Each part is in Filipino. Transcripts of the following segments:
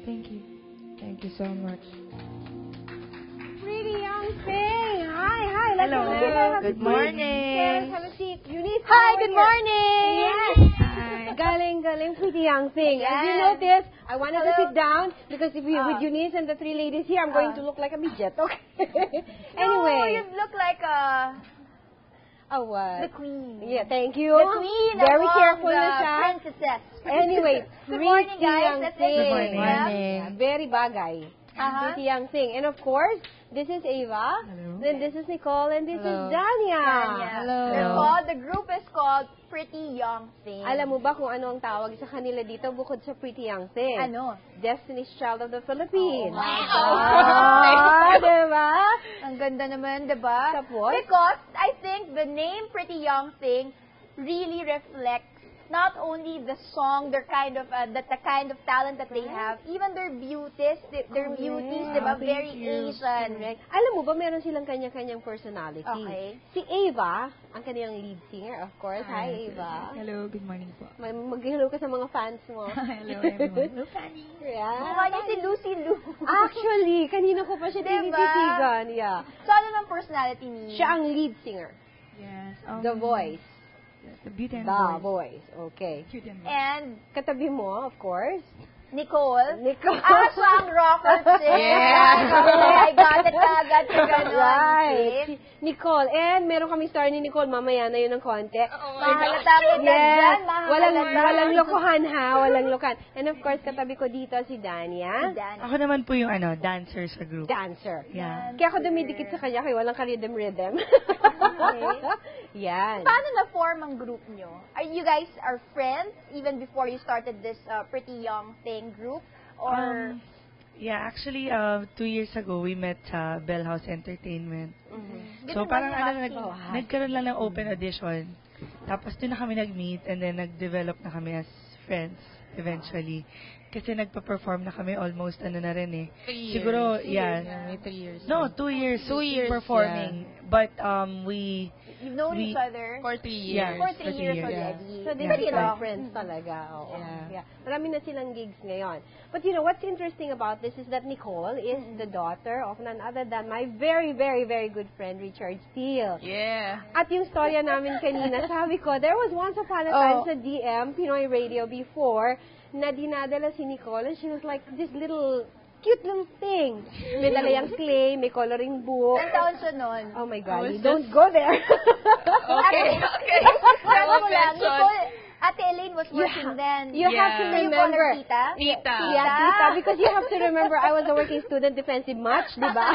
thank you. Thank you so much. Pretty Young Thing. Hi. Let's Hello. have a seat. Good morning. Let's have a seat. Eunice, Hi, how are good you? morning. Yes. Galing, Pretty Young Thing. As you Yes. notice, I wanted to Hello. sit down because if you, with Eunice and the three ladies here, I'm going to look like a midget. Okay. No, Anyway. you look like Oh, what? the queen. Yeah, thank you. The queen Very among careful the na siya. princesses. Anyway, Good morning, Pretty guys. Young Let's Thing. Good morning. Yeah, very bagay. Pretty Young Thing. And of course, this is Ava. Hello. Then this is Nicole. And this is Hello. Dania. Hello. The group is called Pretty Young Thing. Alam mo ba kung ano ang tawag sa kanila dito bukod sa Pretty Young Thing? Ano? Destiny's Child of the Philippines. Oh, my God. Diba? Ang ganda naman, diba? Tapos? Because I think the name Pretty Young Thing really reflects not only the song, their kind of the kind of talent that they have, even their beauties, their beauties, diba? Very Asian. Correct. Alam mo ba, meron silang kanya-kanyang personality. Okay. Si Ava, ang kanyang lead singer, of course. Hi, Ava. Hello, good morning po. Mag-hello ka sa mga fans mo. Hello, everyone. Hello, Fanny. Yeah. Mukha niya si Lucy Liu. Actually, kanina ko pa siya Diba? tinititigan. Yeah. So, ano ng personality niya? Siya ang lead singer. Yes. The Voice. The Beauty and The Voice. Voice. Okay. Beauty and Voice. And Katabi mo, of course. Nicole. Nicole. Siya ang rocker chick. Yeah. Okay, I got it agad sa ganun. Right. See? Nicole. And meron kami story ni Nicole. Mamaya na yun ng konti. Mahalata mo Yes. dyan. Mahalata. Walang lokohan ha. Walang lokohan. And of course, katabi ko dito si Dania. Dan. Ako naman po yung dancer sa group. Dancer. Yeah. Kaya ako dumidikit sa kanya kaya walang ka-rhythm. Yan. Paano na-form ang group nyo? Are you guys are friends even before you started this Pretty Young Thing group? Or Yeah, actually, 2 years ago, we met sa Bell House Entertainment. So, Ganun parang ba yung nagkaroon lang ng open audition. Tapos, doon na kami nag-meet and then nag-develop na kami as friends eventually. Kasi nagpa-perform na kami almost na rin eh. 3 years. Siguro, yeah. May 3 years. No, 2 years. 2 years, performing. But, we... you've known each other For 3 years. Yeah. for 3 for 3 years years. already? So, they Pretty become long. friends talaga. Oo. Yeah. Yeah. Marami na silang gigs ngayon. But you know, what's interesting about this is that Nicole is the daughter of none other than my very, very, very good friend, Richard Steele. Yeah. At yung storya namin kanina, sabi ko, there was once upon a time sa DM, Pinoy Radio before, na dinadala si Nicole and she was like this little, cute little thing. May dala yung clay, may coloring book. Ilang taon siya nun? Oh my God, was you don't go there. Okay. Ano mo lang, Question. Nicole, Ate Elaine was working then. You have to Yeah. You call remember. her tita? Tita. Yeah, tita, because you have to remember I was a working student defensive match, di ba?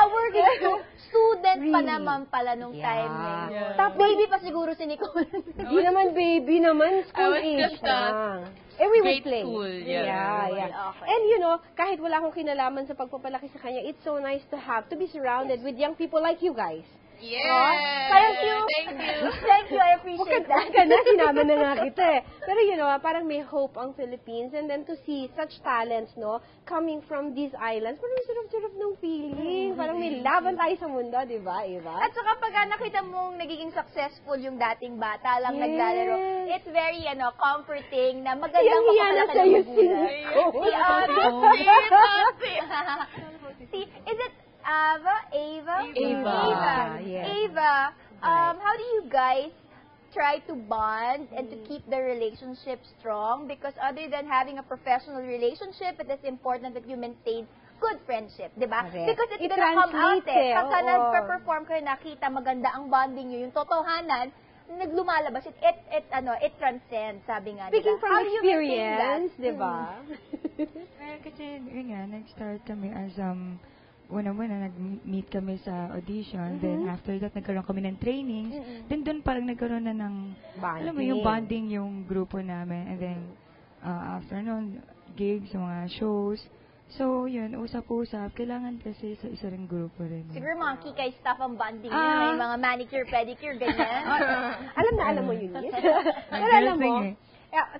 Working student pa Really? naman pala nung Yeah. time na yun. Yeah. Top baby pa siguro si Nicole. Di naman baby naman, school I was age just, lang. Eh, we would grade play. school, Yeah, yeah. yeah. Okay. And you know, kahit wala akong kinalaman sa pagpapalaki sa kanya, it's so nice to have, to be surrounded with young people like you guys. Yeah. Thank you. Thank you. Thank you, I appreciate that. Ka na, sinama na nga kita eh. Pero you know, parang may hope ang Philippines and then to see such talents, no, coming from these islands, parang sarap-sarap ng feeling. Parang may laban tayo sa mundo, di ba, Eva? At saka pag nakita mong nagiging successful yung dating bata lang Yes. naglalaro, it's very comforting na magandang Hiyang-hiya na mapapalaki sa'yo ng magulang. si See, is it Ava? Ava. Yes. Ava, how do you guys try to bond and to keep the relationship strong? Because other than having a professional relationship, it is important that you maintain good friendship, di ba? Correct. Because it's It gonna come out translates eh, Pagka oo. nag-perform kayo, nakita maganda ang bonding nyo, yung totohanan, naglumalabas, it transcends, sabi nga Speaking nila. from How do you maintain that? experience, di ba? Kasi, yun nga, nag-start kami as, una-una, nag-meet kami sa audition. Then, after that, nagkaroon kami ng trainings. Then, doon parang nagkaroon na ng, alam mo, yung bonding yung grupo namin. And then, after nun, gigs, mga shows. So, yun, usap-usap. Kailangan kasi sa isa ring grupo rin. Siguro mga kikay staff ang bonding nyo, may mga manicure, pedicure, ganyan. Alam mo yun, Nis. Pero alam mo,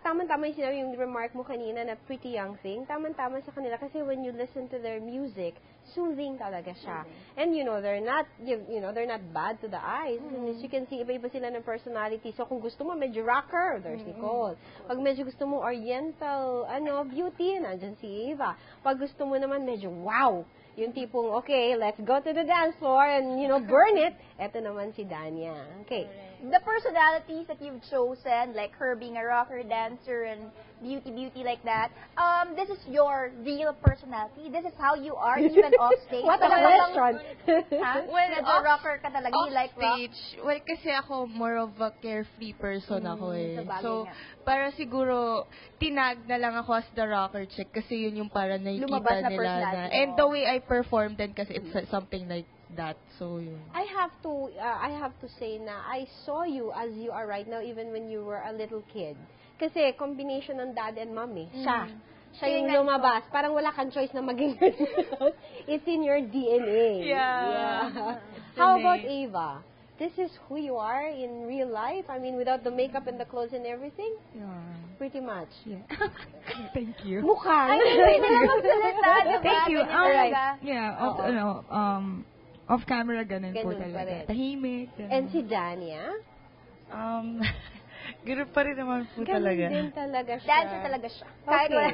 tama-tama yung remark mo kanina na Pretty Young Thing. Tama-tama sa kanila kasi when you listen to their music, soothing talaga siya. And they're not, they're not bad to the eyes. And as you can see, iba-iba sila ng personality. So kung gusto mo medyo rocker, there's Nicole. Pag medyo gusto mo oriental, beauty, nandiyan si Eva. Pag gusto mo naman medyo wow, yung tipong, okay, let's go to the dance floor and, burn it. Eto naman si Dania. Okay. The personalities that you've chosen, like her being a rocker, dancer, and beauty like that, this is your real personality. This is how you are even off stage. What a question! Well, a rocker ka talaga. You like rock? Stage, well, kasi ako more of a carefree person ako eh. sabagay So, nga. para siguro, tinag na lang ako as the rocker chick kasi yun yung para nakikita Lumabas na nila personality na. mo. And the way I perform then kasi it's something like that. So, yun. I have to say na I saw you as you are right now even when you were a little kid. Kasi combination ng dad and mom eh. Siya yung lumabas. Parang wala kang choice na maging it's in your DNA. Yeah. How about Ava? This is who you are in real life? I mean, without the makeup and the clothes and everything? Yeah. Pretty much. Yeah. Thank you. Mukha. Ay, pwede na magsalita, diba? Thank you. Ganyan talaga. Yeah, off camera, ganun po Ganun pa rin. talaga. Tahimik. ganun. And si Dania? Ganun pa rin naman po Ganun talaga. din talaga siya. Dancer talaga siya. Kahit wala.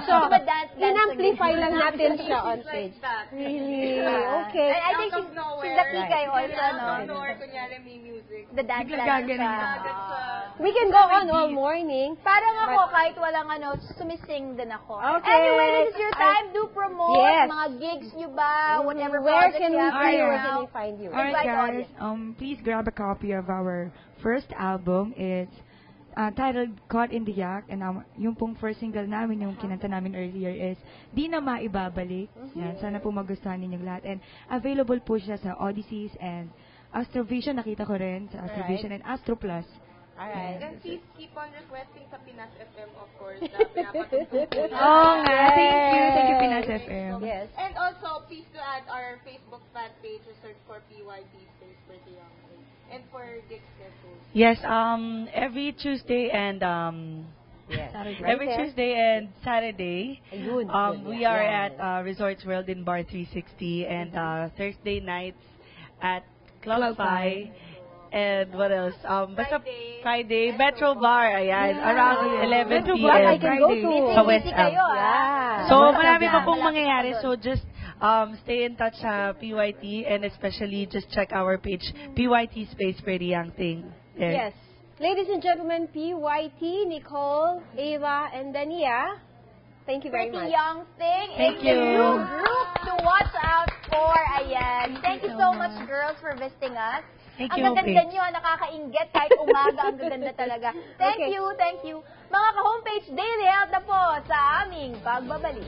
So, dance in-amplify lang natin siya on stage. Really? Okay. I think she's the kikay also, no? kunyari may music. The dance Biglang dancer gagaling siya. We can go on all morning. Parang ako, kahit walang sumising din ako. Okay. Anyway, this is your time. Do promote Yes. mga gigs nyo ba, whatever Where project can you we have find you? right Where can now. we find you? Alright Invite guys, audience. please grab a copy of our first album. It's titled Caught in the Act, and yung pong first single namin, yung kinanta namin earlier is Di Na Maibabalik. Yan, sana po magustuhan ninyong lahat. And available po siya sa Odysseys and Astrovision, nakita ko rin sa Astrovision and Astro Plus. Alright. And please keep on requesting sa Pinas FM, of course, na pinapatugtog ko. Oh nga, thank you Pinas FM. Yes. And also, please to add our Facebook fan page, search for PYT Space for the Young Thing. And for gigs schedule. Yes, every Tuesday and Yes. every Tuesday and Saturday, Ayun. we are at Resorts World in Bar 360, and Thursday nights at Club Fi. And what else? Basta Friday, Metro Bar, ayan, around 11 Metro Bar, I p.m. can go to. sa West Busy Am. kayo, Yeah. So, Basta marami pa dyan. pong mangyayari. So, just stay in touch sa PYT, and especially just check our page, PYT Space Pretty Young Thing. Yes. Ladies and gentlemen, PYT, Nicole, Ava, and Dania, thank you very Pretty much. Young Thing. Thank It's a you. new group to watch out for. Ayan. Thank you so much, girls, for visiting us. Thank Ang you, gaganda Paige. nyo, nakakainggit kahit umaga. Ang gaganda talaga. Thank Okay. you, thank you. Mga ka-homepage, daily health na po sa aming pagbabalik.